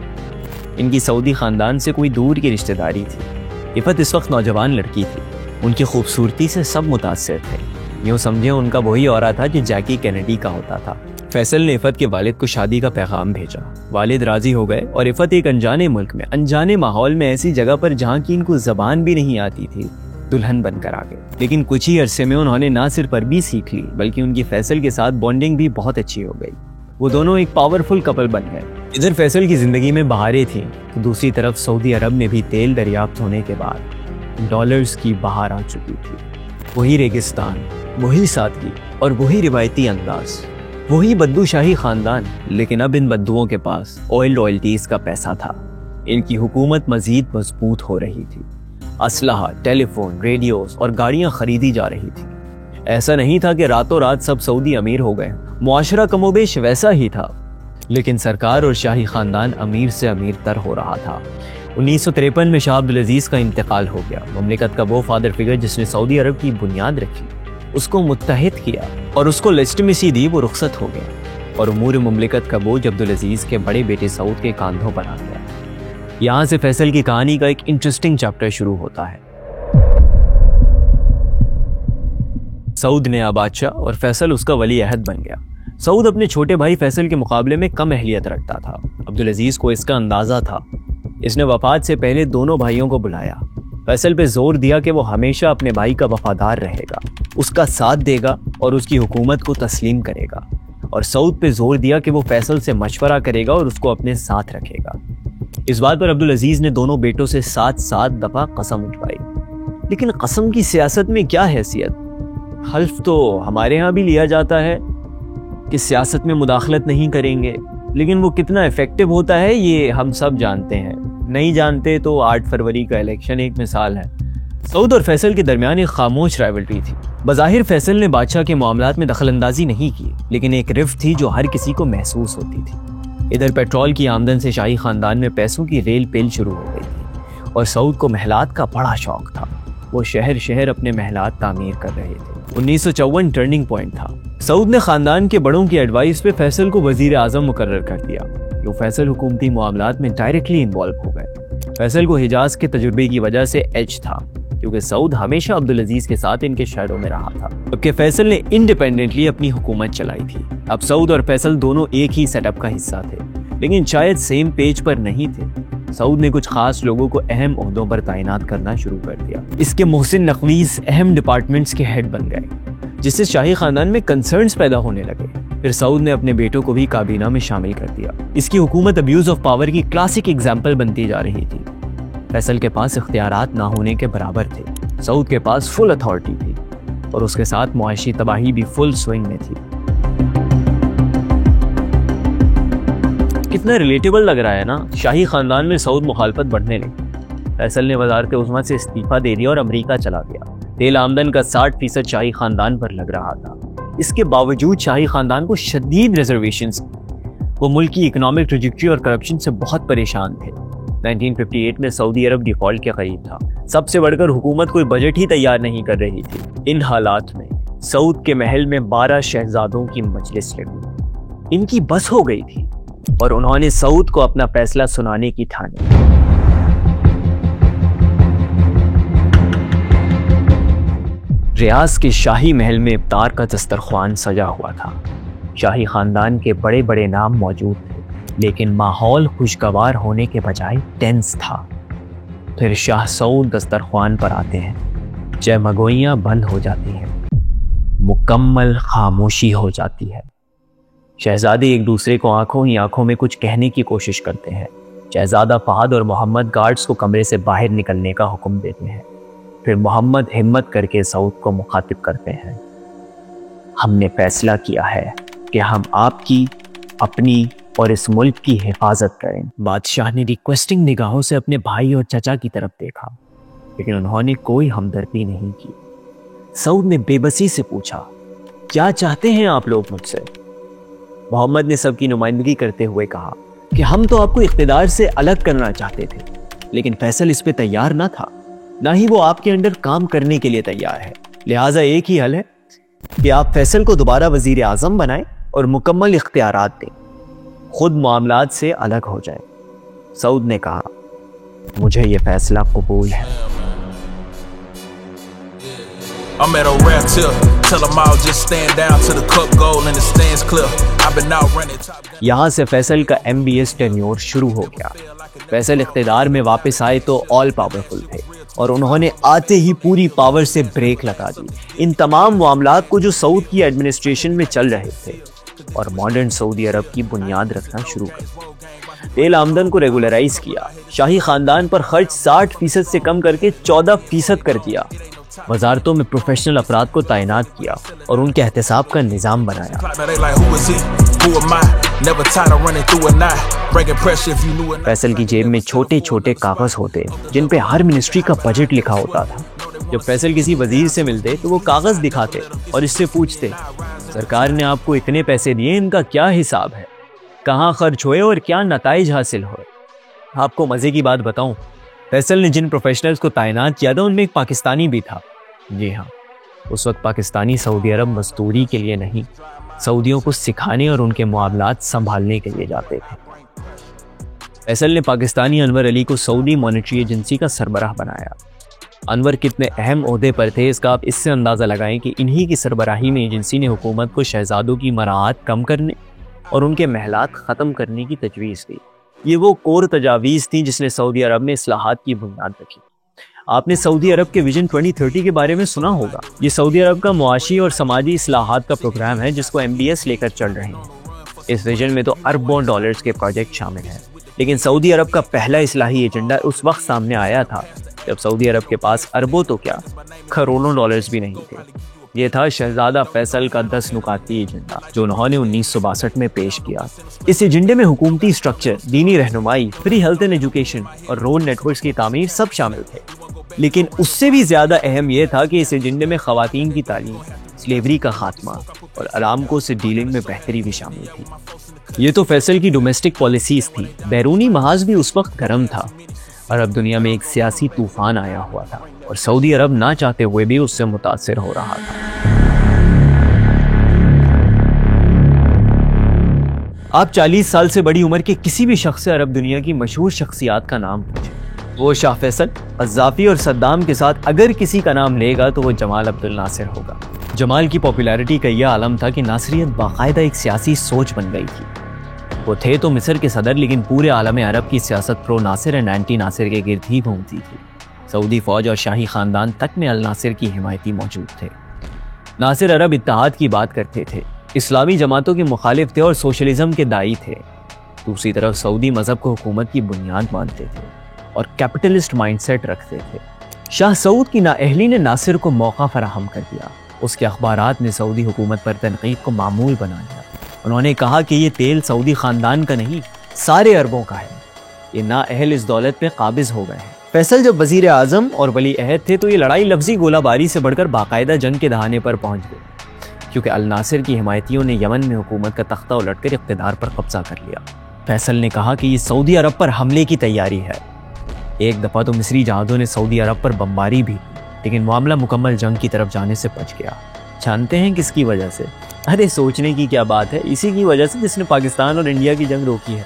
[SPEAKER 1] इनकी सऊदी ख़ानदान से कोई दूर की रिश्तेदारी थी। इफ़त इस वक्त नौजवान लड़की थी। उनकी खूबसूरती से सब मुतासिर थे। यूँ समझे उनका वही औरा था जो जैकी कैनेडी का होता था। फैसल ने इफ़त के वालिद को शादी का पैगाम भेजा। वालिद राजी हो गए और इफ़त एक अनजाने मुल्क में, अनजाने माहौल में, ऐसी जगह पर जहाँ की इनको ज़बान भी नहीं आती थी, दुल्हन बनकर आ गए। लेकिन कुछ ही अरसे में उन्होंने ना सिर्फ अरबी सीख ली, बल्कि उनकी फैसल के साथ बॉन्डिंग भी बहुत अच्छी हो गई। वो दोनों एक पावरफुल कपल बन गए। इधर फैसल की जिंदगी में बहारें थी, तो दूसरी तरफ सऊदी अरब में भी तेल दरियाफ्त होने के बाद डॉलर्स की बहार आ चुकी थी। वही रेगिस्तान, वही सादगी और वही रिवायती अंदाज, वही बद्दूशाही खानदान, लेकिन अब इन बद्दुओं के पास ऑयल रॉयल्टीज का पैसा था। इनकी हुकूमत मजीद मजबूत हो रही थी। असलहा, टेलीफोन, रेडियोस और गाड़ियां खरीदी जा रही थी। ऐसा नहीं था कि रातों रात सब सऊदी अमीर हो गए। मुआशरा कमोबेश वैसा ही था, लेकिन सरकार और शाही खानदान अमीर से अमीर तर हो रहा था। 1953 में शाह अब्दुल अजीज का इंतकाल हो गया। मुमलिकत का वो फादर फिगर जिसने सऊदी अरब की बुनियाद रखी, उसको मुत्तहिद किया और उसको लेजिटिमेसी दी, वो रुखसत हो गया और उमूर मुमलिकत का बोझ अब्दुल अजीज के बड़े बेटे सऊद के कांधों पर आ गया। यहाँ से फैसल की कहानी का एक इंटरेस्टिंग चैप्टर शुरू होता है। सऊद नया बादशाह और फैसल उसका वली अहद बन गया। सऊद अपने छोटे भाई फैसल के मुकाबले में कम अहलियत रखता था। अब्दुल अजीज को इसका अंदाजा था। इसने वफात से पहले दोनों भाइयों को बुलाया। फैसल पे जोर दिया कि वो हमेशा अपने भाई का वफादार रहेगा, उसका साथ देगा और उसकी हुकूमत को तस्लीम करेगा, और सऊद पे जोर दिया कि वो फैसल से मशवरा करेगा और उसको अपने साथ रखेगा। इस बात पर अब्दुल अजीज ने दोनों बेटों से 7 दफा कसम उठवाई। लेकिन कसम की सियासत में क्या हैसियत? हल्फ तो हमारे यहाँ भी लिया जाता है कि सियासत में मुदाखलत नहीं करेंगे, लेकिन वो कितना इफेक्टिव होता है ये हम सब जानते हैं। नहीं जानते तो 8 फरवरी का इलेक्शन एक मिसाल है। सऊद और फैसल के दरमियान एक खामोश राइवलरी थी। बज़ाहिर फैसल ने बादशाह के मामलात में दखलंदाजी नहीं की, लेकिन एक रिफ्ट थी जो हर किसी को महसूस होती थी। इधर पेट्रोल की आमदन से शाही खानदान में पैसों की रेल पेल शुरू हो गई थी और सऊद को महलात का बड़ा शौक था। वो शहर शहर अपने महलात तामीर कर रहे थे। 1954 टर्निंग पॉइंट था। सऊद ने खानदान के बड़ों की एडवाइस पे फैसल को वजीर आजम मुकर्रर कर दिया। जो फैसल हुकूमती मामलात में डायरेक्टली इन्वॉल्व हो गए। फैसल को हिजाज के तजुर्बे की वजह से एज था, क्योंकि सऊद हमेशा अब्दुल अजीज के साथ इनके शहरों में रहा था, जबकि फैसल ने इंडिपेंडेंटली अपनी हुकूमत चलाई थी। अब सऊद और फैसल दोनों एक ही सेटअप का हिस्सा थे, लेकिन शायद सेम पेज पर नहीं थे। सऊद ने कुछ खास लोगों को अहम ओहदों पर तैनात करना शुरू कर दिया। इसके मोहसिन नकवीस अहम डिपार्टमेंट्स के हेड बन गए, जिससे शाही खानदान में कंसर्न्स पैदा होने लगे। फिर सऊद ने अपने बेटों को भी काबीना में शामिल कर दिया। इसकी हुकूमत अब्यूज ऑफ पावर की क्लासिक एग्जाम्पल बनती जा रही थी। फैसल के पास इख्तियारात ना होने के बराबर थे, सऊद के पास फुल अथॉरिटी थी और उसके साथ मुआशी तबाही भी फुल स्विंग में थी। कितना रिलेटेबल लग रहा है ना। शाही खानदान में सऊद मुखालफत बढ़ने लगी। फैसल ने वज़ारत उज़्मा से इस्तीफा दे दिया और अमेरिका चला गया। तेल आमदन का 60% शाही खानदान पर लग रहा था। इसके बावजूद शाही खानदान को शदीद रिजर्वेशंस। वो मुल्क की इकोनॉमिक ट्रैजेक्टरी और करप्शन से बहुत परेशान थे। 1958 में सऊदी अरब डिफॉल्ट के करीब था। सबसे बढ़कर हुकूमत कोई बजट ही तैयार नहीं कर रही थी। इन हालात में सऊद के महल में 12 शहजादों की मजलिस लगी। इनकी बस हो गई थी और उन्होंने सऊद को अपना फैसला सुनाने की ठानी। रियाज के शाही महल में इफ्तार का दस्तरख्वान सजा हुआ था। शाही खानदान के बड़े बड़े नाम मौजूद थे, लेकिन माहौल खुशगवार होने के बजाय टेंस था। फिर शाह सऊद दस्तरख्वान पर आते हैं। जयमगोइयां बंद हो जाती हैं, मुकम्मल खामोशी हो जाती है। शहजादे एक दूसरे को आंखों ही आंखों में कुछ कहने की कोशिश करते हैं। शहजादा फहद और मोहम्मद गार्ड्स को कमरे से बाहर निकलने का हुक्म देते हैं। फिर मोहम्मद हिम्मत करके सऊद को मुखातिब करते हैं। हमने फैसला किया है कि हम आपकी, अपनी और इस मुल्क की हिफाजत करें। बादशाह ने रिक्वेस्टिंग निगाहों से अपने भाई और चचा की तरफ देखा, लेकिन उन्होंने कोई हमदर्दी नहीं की। सऊद ने बेबसी से पूछा, क्या चाहते हैं आप लोग मुझसे? मोहम्मद ने सबकी नुमाइंदगी करते हुए कहा कि हम तो आपको इख्तिदार से अलग करना चाहते थे, लेकिन फैसल इस पे तैयार ना था, ना ही वो आपके अंडर काम करने के लिए तैयार है। लिहाजा एक ही हल है कि आप फैसल को दोबारा वजीर आजम बनाएं और मुकम्मल इख्तियारात दें, खुद मामलात से अलग हो जाए। सऊद ने कहा, मुझे ये फैसला कबूल है। यहाँ से फैसल का MBS टेन्योर शुरू हो गया। फैसल इख्तिदार में वापस आए तो ऑल पावरफुल थे और उन्होंने आते ही पूरी पावर से ब्रेक लगा दी इन तमाम मामलात को जो सऊद की एडमिनिस्ट्रेशन में चल रहे थे, और मॉडर्न सऊदी अरब की बुनियाद रखना शुरू कर। तेल आमदन को रेगुलराइज किया। शाही खानदान पर खर्च 60% से कम करके 14% कर दिया। वजारतों में प्रोफेशनल अफराद को तैनात किया और उनके एहतसाब का निज़ाम बनाया। फैसल की जेब में छोटे छोटे कागज होते जिन पे हर मिनिस्ट्री का बजट लिखा होता था। जब फैसल किसी वजीर से मिलते तो वो कागज दिखाते और इससे पूछते, सरकार ने आपको इतने पैसे दिए, इनका क्या हिसाब है, कहाँ खर्च हुए और क्या नताइज हासिल हुए। आपको मजे की बात बताऊं, फैसल ने जिन प्रोफेशनल्स को तैनात किया था उनमें एक पाकिस्तानी भी था। जी हाँ, उस वक्त पाकिस्तानी सऊदी अरब मजदूरी के लिए नहीं, सऊदियों को सिखाने और उनके मामलात संभालने के लिए जाते थे। फैसल ने पाकिस्तानी अनवर अली को सऊदी मॉनेटरी एजेंसी का सरबराह बनाया। अनवर कितने अहम ओहदे पर थे इसका आप इससे अंदाज़ा लगाएं कि इन्हीं की सरबराही में एजेंसी ने हुकूमत को शहजादों की मराहत कम करने और उनके महलात ख़त्म करने की तजवीज़ दी। ये वो कोर तजावीज़ थी जिसने सऊदी अरब में इस्लाहात की बुनियाद रखी। आपने सऊदी अरब के विजन 2030 के बारे में सुना होगा। ये सऊदी अरब का मुआशी और समाजी इस्लाहात का प्रोग्राम है जिसको MBS लेकर चल रहे हैं। इस विजन में तो अरबों डॉलर्स के प्रोजेक्ट शामिल हैं, लेकिन सऊदी अरब का पहला इस्लाही एजेंडा उस वक्त सामने आया था जब सऊदी अरब के पास अरबों तो क्या करोड़ों डॉलर्स भी नहीं थे। ये था शहजादा फैसल का 10 नुकाती एजेंडा जो उन्होंने 1962 में पेश किया। इस एजेंडे में हुकूमती स्ट्रक्चर, दीनी रहनुमाई, फ्री हेल्थ एंड एजुकेशन और रोड नेटवर्क्स की तामीर सब शामिल थे। लेकिन उससे भी ज्यादा अहम यह था कि इस एजेंडे में खवातीन की तालीम, स्लेवरी का खात्मा और अरामको से डीलिंग में बेहतरी भी शामिल थी। ये तो फैसल की डोमेस्टिक पॉलिसीज थी। बैरूनी महाज भी उस वक्त गर्म था। अरब दुनिया में एक सियासी तूफान आया हुआ था और सऊदी अरब ना चाहते हुए भी उससे मुतासिर हो रहा था। आप 40 साल से बड़ी उम्र के किसी भी शख्स से अरब दुनिया की मशहूर शख्सियात का नाम पूछें, वो शाह फैसल, क़ज़्ज़ाफ़ी और सद्दाम के साथ अगर किसी का नाम लेगा तो वो जमाल अब्दुल नासिर होगा। जमाल की पॉपुलैरिटी का यह आलम था कि नासरियत बाकायदा एक सियासी सोच बन गई थी। वो थे तो मिस्र के सदर, लेकिन पूरे आलम अरब की सियासत pro Nasser and anti Nasser के गिर्द ही घूमती थी। सऊदी फौज और शाही खानदान तक में अल नासिर की हिमायती मौजूद थे। नासिर अरब इत्तेहाद की बात करते थे, इस्लामी जमातों के मुखालिफ थे और सोशलिज्म के दाई थे। दूसरी तरफ सऊदी मजहब को हुकूमत की बुनियाद मानते थे और कैपिटलिस्ट माइंडसेट रखते थे। शाह सऊद की नाअहली ने नासिर को मौका फराहम कर दिया। उसके अखबारात ने सऊदी हुकूमत पर तनकीद को मामूल बना दिया। उन्होंने कहा कि ये तेल सऊदी खानदान का नहीं, सारे अरबों का है। ये नाअहल इस दौलत पे काबिज हो गए हैं। फैसल जब वजीर आजम और वली अहद थे तो ये लड़ाई लफ्जी गोलाबारी से बढ़कर बाकायदा जंग के दहाने पर पहुंच गई, क्योंकि अल नासिर की हिमायतियों ने यमन में हुकूमत का तख्ता उलटकर इक़्तिदार पर कब्जा कर लिया। फैसल ने कहा कि ये सऊदी अरब पर हमले की तैयारी है। एक दफ़ा तो मिस्री जहाज़ों ने सऊदी अरब पर बमबारी भी, लेकिन मामला मुकम्मल जंग की तरफ जाने से बच गया। जानते हैं किसकी वजह से? अरे सोचने की क्या बात है, इसी की वजह से जिसने पाकिस्तान और इंडिया की जंग रोकी है।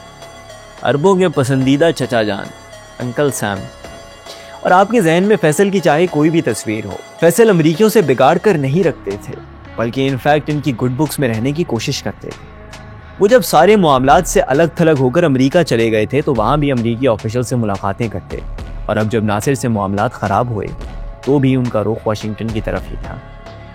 [SPEAKER 1] अरबों के पसंदीदा चचा जान अंकल सैम। और आपके जहन में फैसल की चाहे कोई भी तस्वीर हो, फैसल अमरीकियों से बिगाड़ कर नहीं रखते थे, बल्कि इनफैक्ट इनकी गुड बुक्स में रहने की कोशिश करते थे। वो जब सारे मामलात से अलग थलग होकर अमेरिका चले गए थे तो वहाँ भी अमरीकी ऑफिशियल से मुलाकातें करते, और अब जब नासिर से मामलात ख़राब हुए तो भी उनका रुख वाशिंगटन की तरफ ही था।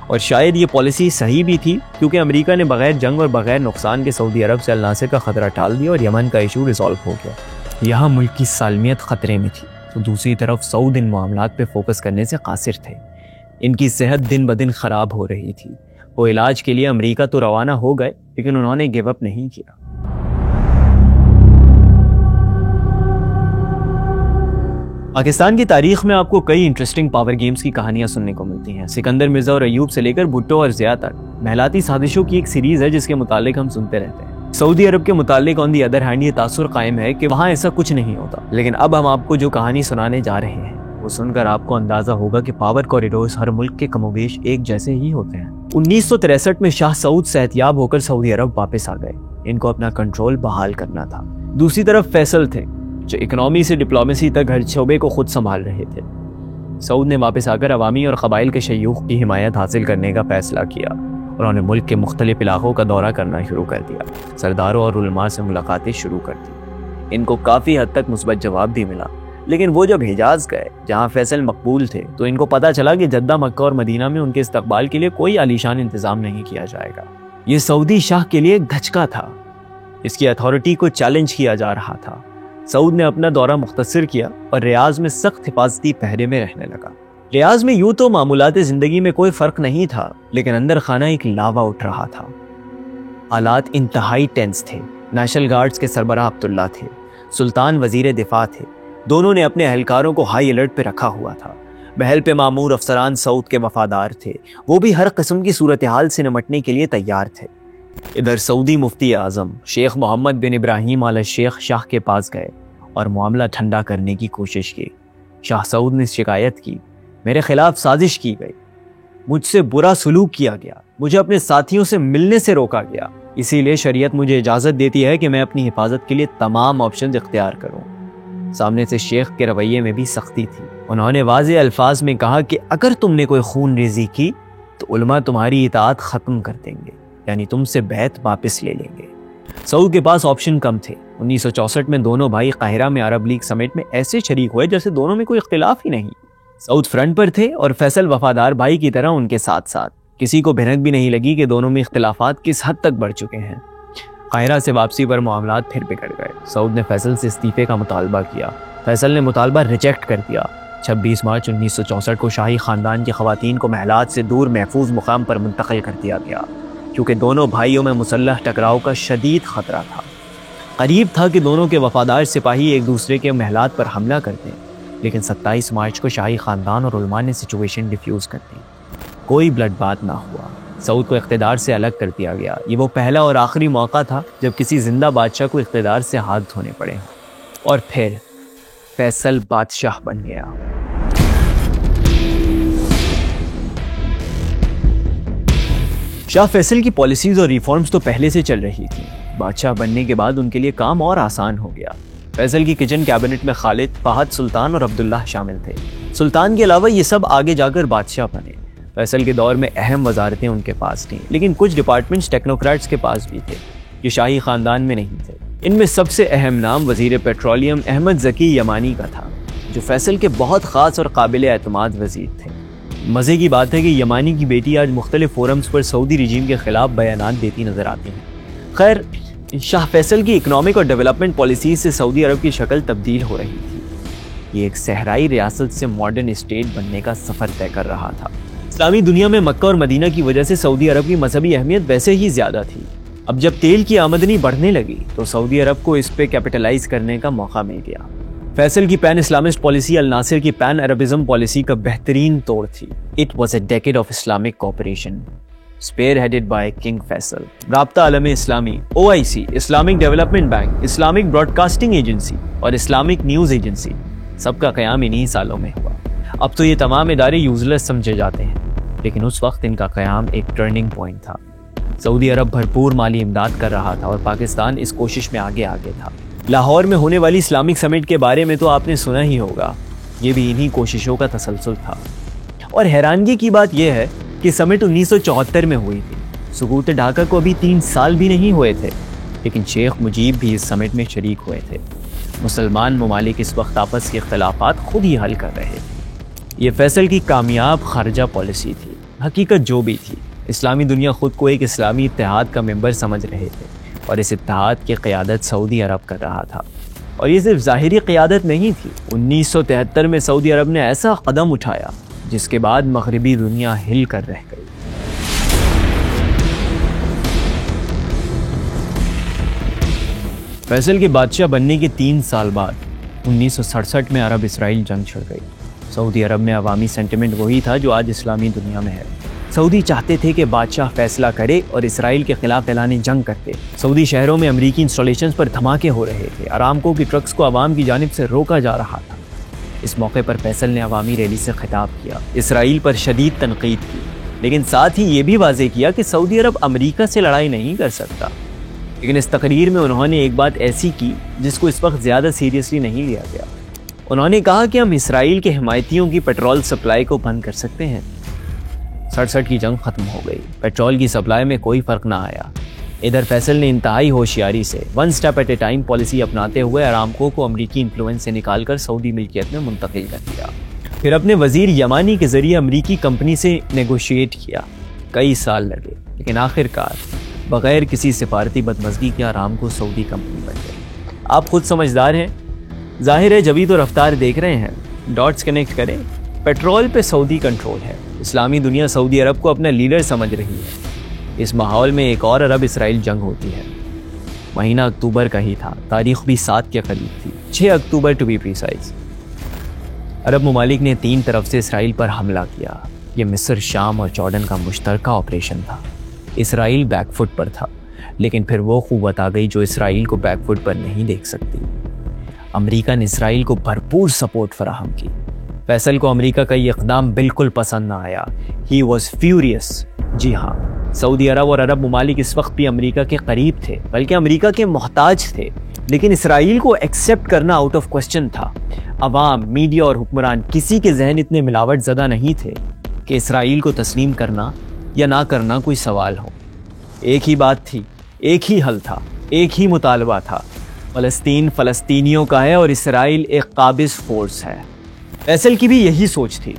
[SPEAKER 1] और शायद ये पॉलिसी सही भी थी, क्योंकि अमेरिका ने बगैर जंग और बगैर नुकसान के सऊदी अरब से अल नासिर का खतरा टाल दिया और यमन का इशू रिजॉल्व हो गया। यहाँ मुल्क की सालमियत खतरे में थी, तो दूसरी तरफ सऊद इन मामलात पे फोकस करने से कासिर थे। इनकी सेहत दिन ब दिन ख़राब हो रही थी। वो इलाज के लिए अमेरिका तो रवाना हो गए, लेकिन उन्होंने गिव अप नहीं किया। पाकिस्तान की तारीख में आपको कई इंटरेस्टिंग पावर गेम्स की कहानियां सुनने को मिलती हैं। सिकंदर मिर्जा और अयूब से लेकर भुट्टो और ज़िया तक महलाती साजिशों की एक सीरीज है जिसके मुतालिक हम सुनते रहते हैं। सऊदी अरब के मुतालिक ऑन दी अदर हैंड ये तासुर कायम है कि वहाँ ऐसा कुछ नहीं होता। लेकिन अब हम आपको जो कहानी सुनाने जा रहे हैं वो सुनकर आपको अंदाजा होगा कि पावर कॉरिडोर्स हर मुल्क के कमोबेश एक जैसे ही होते हैं। 1963 में शाह सऊद सेहतियाब होकर सऊदी अरब वापस आ गए। इनको अपना कंट्रोल बहाल करना था। दूसरी तरफ फैसल थे जो इकनॉमी से डिप्लोमेसी तक हर शोबे को खुद संभाल रहे थे। सऊद ने वापस आकर अवामी और कबाइल के शयूख की हिमायत हासिल करने का फैसला किया। उन्होंने मुल्क के मुख्तलिफ इलाकों का दौरा करना शुरू कर दिया। सरदारों और उलमा से मुलाकातें शुरू कर दी। इनको काफ़ी हद तक मुस्बत जवाब भी मिला। लेकिन वो जब हिजाज गए जहाँ फैसल मकबूल थे तो इनको पता चला कि जद्दा, मक्का और मदीना में उनके इस्तकबाल के लिए कोई आलीशान इंतज़ाम नहीं किया जाएगा। ये सऊदी शाह के लिए धचका था। इसकी अथॉरिटी को चैलेंज किया जा रहा था। सऊद ने अपना दौरा मुख्तसर किया और रियाज में सख्त हिफाजती पहरे में रहने लगा। रियाज में यूं तो मामूलात ज़िंदगी में कोई फ़र्क नहीं था, लेकिन अंदर खाना एक लावा उठ रहा था। हालात इंतहाई टेंस थे। नेशनल गार्ड्स के सरबराह अब्दुल्ला थे, सुल्तान वजीर दिफा थे। दोनों ने अपने अहलकारों को हाई अलर्ट पे रखा हुआ था। महल पे मामूर अफसरान सऊद के वफादार थे। वो भी हर किस्म की सूरत हाल से निमटने के लिए तैयार थे। इधर सऊदी मुफ्ती आज़म शेख मोहम्मद बिन इब्राहिम आल शेख शाह के पास गए और मामला ठंडा करने की कोशिश की। शाह सऊद ने शिकायत की, मेरे खिलाफ साजिश की गई, मुझसे बुरा सलूक किया गया, मुझे अपने साथियों से मिलने से रोका गया, इसीलिए शरीयत मुझे इजाज़त देती है कि मैं अपनी हिफाजत के लिए तमाम ऑप्शन इख्तियार करूं। सामने से शेख के रवैये में भी सख्ती थी। उन्होंने वाज़े अल्फाज में कहा कि अगर तुमने कोई खून रेजी की तो उलमा तुम्हारी इताअत ख़त्म कर देंगे, यानी तुमसे बैत वापस ले लेंगे। सऊद के पास ऑप्शन कम थे। 1964 में दोनों भाई काहिरा में अरब लीग समिट में ऐसे शरीक हुए जैसे दोनों में कोई इख्तिलाफ ही नहीं। सऊद फ्रंट पर थे और फैसल वफादार भाई की तरह उनके साथ साथ। किसी को भिनक भी नहीं लगी कि दोनों में इख्तिलाफात किस हद तक बढ़ चुके हैं। काहिरा से वापसी पर मामलात फिर बिगड़ गए। सऊद ने फैसल से इस्तीफे का मुतालबा किया। फैसल ने मुतालबा रिजेक्ट कर दिया। 26 मार्च 1964 को शाही ख़ानदान की ख़वातीन को महलात से दूर महफूज मुकाम पर मुंतकिल कर दिया गया, क्योंकि दोनों भाइयों में मुसल्लह टकराव का शदीद ख़तरा था। करीब था कि दोनों के वफादार सिपाही एक दूसरे के महलात पर हमला कर दें, लेकिन 27 मार्च को शाही ख़ानदान और उलमा ने सिचुएशन डिफ्यूज़ कर दी। कोई ब्लड बात ना हुआ। सऊद को इख्तिदार से अलग कर दिया गया। ये वो पहला और आखिरी मौका था जब किसी जिंदा बादशाह को इख्तिदार से हाथ धोने पड़े। और फिर फैसल बादशाह बन गया। शाह फैसल की पॉलिसीज और रिफॉर्म्स तो पहले से चल रही थी। बादशाह बनने के बाद उनके लिए काम और आसान हो गया। फैसल की किचन कैबिनेट में खालिद, फहद सुल्तान और अब्दुल्लाह शामिल थे। सुल्तान के अलावा ये सब आगे जाकर बादशाह बने। फैसल के दौर में अहम वजारतें उनके पास थीं, लेकिन कुछ डिपार्टमेंट्स टेक्नोक्रेट्स के पास भी थे, ये शाही खानदान में नहीं थे। इनमें सबसे अहम नाम वजीर पेट्रोलियम अहमद ज़की यमानी का था, जो फैसल के बहुत ख़ास और काबिल एतमाद वजीर थे। मज़े की बात है कि यमानी की बेटी आज मुख्तलिफ फोरम्स पर सऊदी रिजीम के खिलाफ बयानात देती नजर आती हैं। खैर, शाह फैसल की इकनॉमिक और डेवलपमेंट पॉलिसीज से सऊदी अरब की शक्ल तब्दील हो रही थी। ये एक सहराई रियासत से मॉडर्न स्टेट बनने का सफ़र तय कर रहा था। इस्लामी दुनिया में मक्का और मदीना की वजह से सऊदी अरब की मजहबी अहमियत वैसे ही ज़्यादा थी। अब जब तेल की आमदनी बढ़ने लगी तो सऊदी अरब को इस पे कैपिटलाइज करने का मौका मिल गया। फैसल की पैन इस्लामिस्ट पॉलिसी अल नासिर की पैन अरबिज्म पॉलिसी का बेहतरीन तोड़ थी। It was a decade of Islamic cooperation spearheaded by King Faisal. राब्ता आलम इस्लामी, OIC, Islamic development bank, Islamic broadcasting agency और इस्लामिक न्यूज़ एजेंसी, सबका क़याम इन्हीं सालों में हुआ। अब तो ये तमाम इदारे यूजलेस समझे जाते हैं, लेकिन उस वक्त इनका क़याम एक टर्निंग पॉइंट था। सऊदी अरब भरपूर माली इमदाद कर रहा था और पाकिस्तान इस कोशिश में आगे था। लाहौर में होने वाली इस्लामिक समिट के बारे में तो आपने सुना ही होगा। ये भी इन्हीं कोशिशों का तसलसल था। और हैरानगी की बात यह है कि समिट 1974 में हुई थी। सुकूत ढाका को अभी 3 साल भी नहीं हुए थे, लेकिन शेख मुजीब भी इस समिट में शरीक हुए थे। मुसलमान ममालिक इस वक्त आपस के इख्तिलाफात खुद ही हल कर रहे थे। ये फैसल की कामयाब खारजा पॉलिसी थी। हकीकत जो भी थी, इस्लामी दुनिया खुद को एक इस्लामी इत्तेहाद का मेंबर समझ रहे थे और इस इत्तेहाद की क़यादत सऊदी अरब कर रहा था। और ये सिर्फ ज़ाहिरी क़यादत नहीं थी। 1973 में सऊदी अरब ने ऐसा कदम उठाया जिसके बाद मगरिबी दुनिया हिल कर रह गई। फैसल के बादशाह बनने के 3 साल बाद 1967 में अरब इसराइल जंग छिड़ गई। सऊदी अरब में अवामी सेंटिमेंट वही था जो आज इस्लामी दुनिया में है। सऊदी चाहते थे कि बादशाह फैसला करे और इसराइल के खिलाफ ऐलान जंग करते। सऊदी शहरों में अमरीकी इंस्टॉलेशंस पर धमाके हो रहे थे। अरामको की ट्रक्स को अवाम की जानिब से रोका जा रहा था। इस मौके पर फैसल ने अवामी रैली से खिताब किया, इसराइल पर शदीद तनकीद की, लेकिन साथ ही ये भी वाज़ेह किया कि सऊदी अरब अमरीका से लड़ाई नहीं कर सकता। लेकिन इस तकरीर में उन्होंने एक बात ऐसी की जिसको इस वक्त ज़्यादा सीरियसली नहीं लिया गया। उन्होंने कहा कि हम इसराइल के हिमायतियों की पेट्रोल सप्लाई को बंद कर सकते हैं। 67 की जंग ख़त्म हो गई। पेट्रोल की सप्लाई में कोई फ़र्क ना आया। इधर फैसल ने इंतहाई होशियारी से 1 step at A time policy अपनाते हुए अरामको को अमरीकी इन्फ्लुएंस से निकालकर सऊदी मिल्कियत में मुंतकिल कर दिया। फिर अपने वजीर यमानी के जरिए अमरीकी कंपनी से नेगोशिएट किया। कई साल लगे, लेकिन आखिरकार बगैर किसी सिफारती बदमज़गी के अरामको सऊदी कंपनी बन गई। आप खुद समझदार हैं, जाहिर है जभी तो रफ्तार देख रहे हैं। डॉट्स कनेक्ट करें। पेट्रोल पे सऊदी कंट्रोल है। इस्लामी दुनिया सऊदी अरब को अपना लीडर समझ रही है। इस माहौल में एक और अरब इसराइल जंग होती है। महीना अक्टूबर का ही था, तारीख भी 7 के करीब थी, 6 अक्टूबर टू बी प्रिसाइज। अरब ममालिक ने 3 तरफ से इसराइल पर हमला किया। यह मिस्र, शाम और जॉर्डन का मुश्तरका ऑपरेशन था। इसराइल बैकफुट पर था, लेकिन फिर वो क़ुव्वत आ गई जो इसराइल को बैकफुट पर नहीं देख सकती। अमेरिका ने इसराइल को भरपूर सपोर्ट फराहम की। फैसल को अमेरिका का ये इक़दाम बिल्कुल पसंद ना आया। He was furious. जी हाँ, सऊदी अरब और अरब ममालिक इस वक्त भी अमेरिका के करीब थे, बल्कि अमेरिका के मोहताज थे, लेकिन इसराइल को एक्सेप्ट करना आउट ऑफ क्वेश्चन था। अवाम, मीडिया और हुक्मरान किसी के जहन इतने मिलावट ज़दा नहीं थे कि इसराइल को तस्लीम करना या ना करना कोई सवाल हो। एक ही बात थी, एक ही हल था, एक ही मुतालबा था। फ़लस्तीन फ़लस्तीनियों का है और इसराइल एक काबिज़ फोर्स है। फैसल की भी यही सोच थी।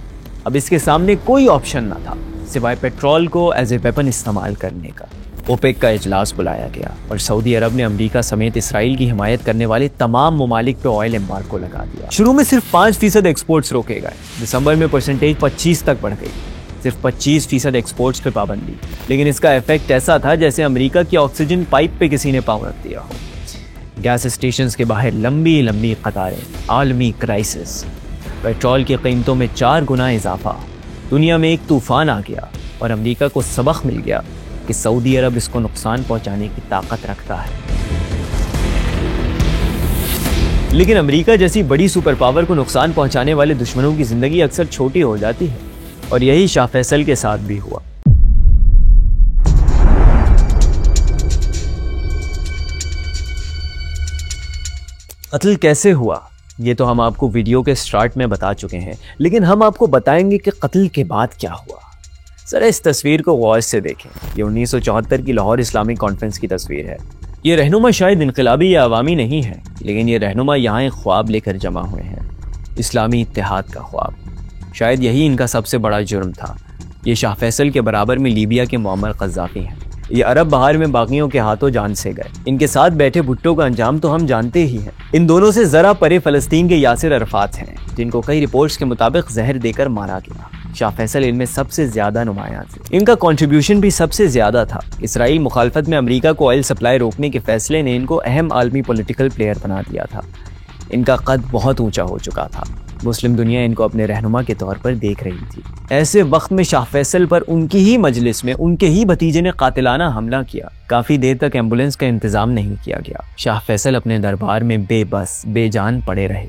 [SPEAKER 1] अब इसके सामने कोई ऑप्शन ना था सिवाय पेट्रोल को एज ए वेपन इस्तेमाल करने का। ओपेक का इजलास बुलाया गया और सऊदी अरब ने अमेरिका समेत इसराइल की हिमायत करने वाले तमाम ममालिक पे ऑयल एम्बार्गो लगा दिया। शुरू में सिर्फ 5% एक्सपोर्ट्स रोके गए। दिसंबर में परसेंटेज 25 तक बढ़ गई। सिर्फ 25% एक्सपोर्ट्स पे पाबंदी, लेकिन इसका इफेक्ट ऐसा था जैसे अमेरिका की ऑक्सीजन पाइप पे किसी ने पाँव रख दिया हो। गैस स्टेशन के बाहर लंबी लंबी कतारें, आलमी क्राइसिस, पेट्रोल की कीमतों में 4 गुना इजाफा। दुनिया में एक तूफान आ गया और अमेरिका को सबक मिल गया कि सऊदी अरब इसको नुकसान पहुंचाने की ताकत रखता है। लेकिन अमेरिका जैसी बड़ी सुपर पावर को नुकसान पहुंचाने वाले दुश्मनों की जिंदगी अक्सर छोटी हो जाती है, और यही शाह फैसल के साथ भी हुआ। कत्ल कैसे हुआ ये तो हम आपको वीडियो के स्टार्ट में बता चुके हैं, लेकिन हम आपको बताएंगे कि कत्ल के बाद क्या हुआ। जरा इस तस्वीर को गौर से देखें। ये 1974 की लाहौर इस्लामिक कॉन्फ्रेंस की तस्वीर है। ये रहनुमा शायद इनकलाबी या अवामी नहीं है, लेकिन ये रहनुमा यहाँ एक ख्वाब लेकर जमा हुए हैं, इस्लामी इत्तेहाद का ख्वाब। शायद यही इनका सबसे बड़ा जुर्म था। ये शाह फैसल के बराबर में लीबिया के मुअम्मर क़ज़्ज़ाफ़ी हैं। ये अरब बहार में बागियों के हाथों जान से गए। इनके साथ बैठे भुट्टो का अंजाम तो हम जानते ही हैं। इन दोनों से जरा परे फ़लस्तीन के यासिर अरफ़ात हैं, जिनको कई रिपोर्ट्स के मुताबिक जहर देकर मारा गया। शाह फैसल इनमें सबसे ज्यादा नुमायां थे। इनका कंट्रीब्यूशन भी सबसे ज्यादा था। इसराइल मुखालफत में अमेरिका को ऑयल सप्लाई रोकने के फैसले ने इनको अहम आलमी पॉलिटिकल प्लेयर बना दिया था। इनका कद बहुत ऊंचा हो चुका था। मुस्लिम दुनिया इनको अपने रहनुमा के तौर पर देख रही थी। ऐसे वक्त में शाह फैसल पर उनकी ही मजलिस में उनके ही भतीजे ने कातिलाना हमला किया। काफी देर तक एम्बुलेंस का इंतजाम नहीं किया गया। शाह फैसल अपने दरबार में बेबस बेजान पड़े रहे।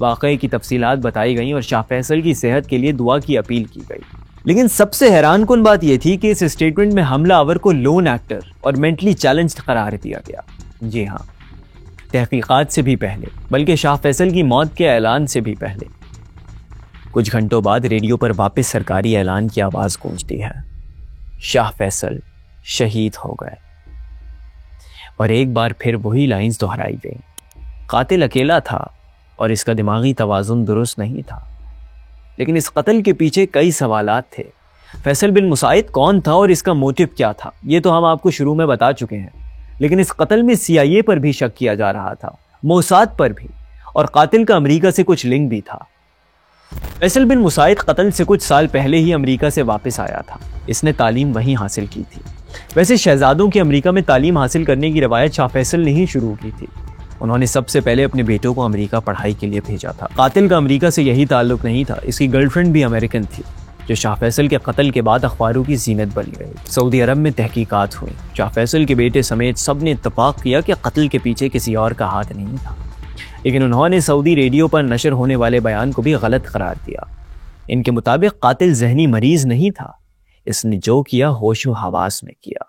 [SPEAKER 1] वाक़ये की तफसीलात बताई गईं और शाह फैसल की सेहत के लिए दुआ की अपील की गई। लेकिन सबसे हैरानकुन बात यह थी कि इस स्टेटमेंट में हमलावर को लोन एक्टर और मेंटली चैलेंज्ड करार दिया गया। जी हाँ, तहकीकात से भी पहले, बल्कि शाह फैसल की मौत के ऐलान से भी पहले। कुछ घंटों बाद रेडियो पर वापस सरकारी ऐलान की आवाज़ गूंजती है, शाह फैसल शहीद हो गए। और एक बार फिर वही लाइंस दोहराई गई। कातिल अकेला था और इसका दिमागी तवाज़ुन दुरुस्त नहीं था। लेकिन इस कत्ल के पीछे कई सवालात थे। फैसल बिन मुसाइद कौन था और इसका मोटिव क्या था, ये तो हम आपको शुरू में बता चुके हैं। लेकिन इस कत्ल में CIA पर भी शक किया जा रहा था, मोसाद पर भी, और कातिल का अमेरिका से कुछ लिंक भी था। फैसल बिन मुसाइद कत्ल से कुछ साल पहले ही अमेरिका से वापस आया था। इसने तालीम वहीं हासिल की थी। वैसे शहजादों की अमेरिका में तालीम हासिल करने की रवायत शाह फैसल ने ही शुरू की थी। उन्होंने सबसे पहले अपने बेटों को अमेरिका पढ़ाई के लिए भेजा था। कातिल का अमेरिका से यही ताल्लुक नहीं था, इसकी गर्लफ्रेंड भी अमेरिकन थी, जो शाह फैसल के कत्ल के बाद अखबारों की जीनत बन गई। सऊदी अरब में तहकीकात हुई। शाह फैसल के बेटे समेत सब ने इत्तफाक किया कि कत्ल के पीछे किसी और का हाथ नहीं था। लेकिन उन्होंने सऊदी रेडियो पर नशर होने वाले बयान को भी गलत करार दिया। इनके मुताबिक कातिल जहनी मरीज नहीं था, इसने जो किया होश व हवास में किया।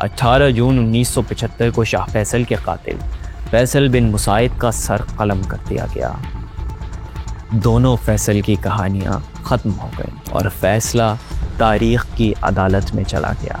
[SPEAKER 1] 18 जून 1975 को शाह फैसल के कातिल फैसल बिन मुसाइद का सर कलम कर दिया गया। दोनों फैसल की कहानियां ख़त्म हो गईं और फैसला तारीख़ की अदालत में चला गया।